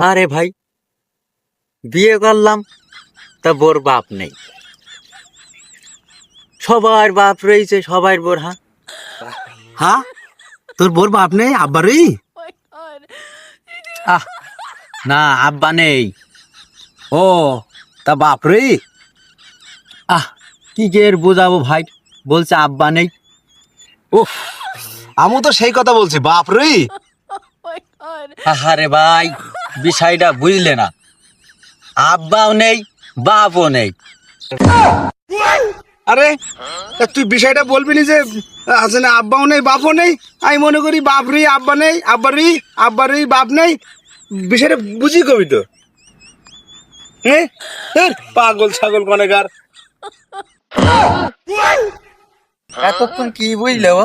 আরে ভাই, বিয়ে করলাম তা বোর বাপ নেই, সবার বাপ রয়েছে, সবার বোর। হ্যাঁ হ্যাঁ, তোর বোর বাপ নেই, আব্বারই? আহ, না আব্বা নেই। ও, তা বাপ রে? আহ, কি গের বোঝাবো ভাই, বলছে আব্বা নেই। উফ, আমি তো সেই কথা বলছি, বাপ রে। আরে ভাই, বিষয়টা বুঝলে না, আব্বাও নেই বাপও নেই। আরে, তা তুই বিষয়টা বলবি নি যে আছে না, আব্বাও নেই বাপও নেই? আমি মনে করি বাপ রে আব্বা নেই, আব্বারই বাপ নেই। বিষয়টা বুঝি কবি তো। হ্যাঁ, পাগল ছাগল কনেকার। এতক্ষণ কি বুঝলে ও?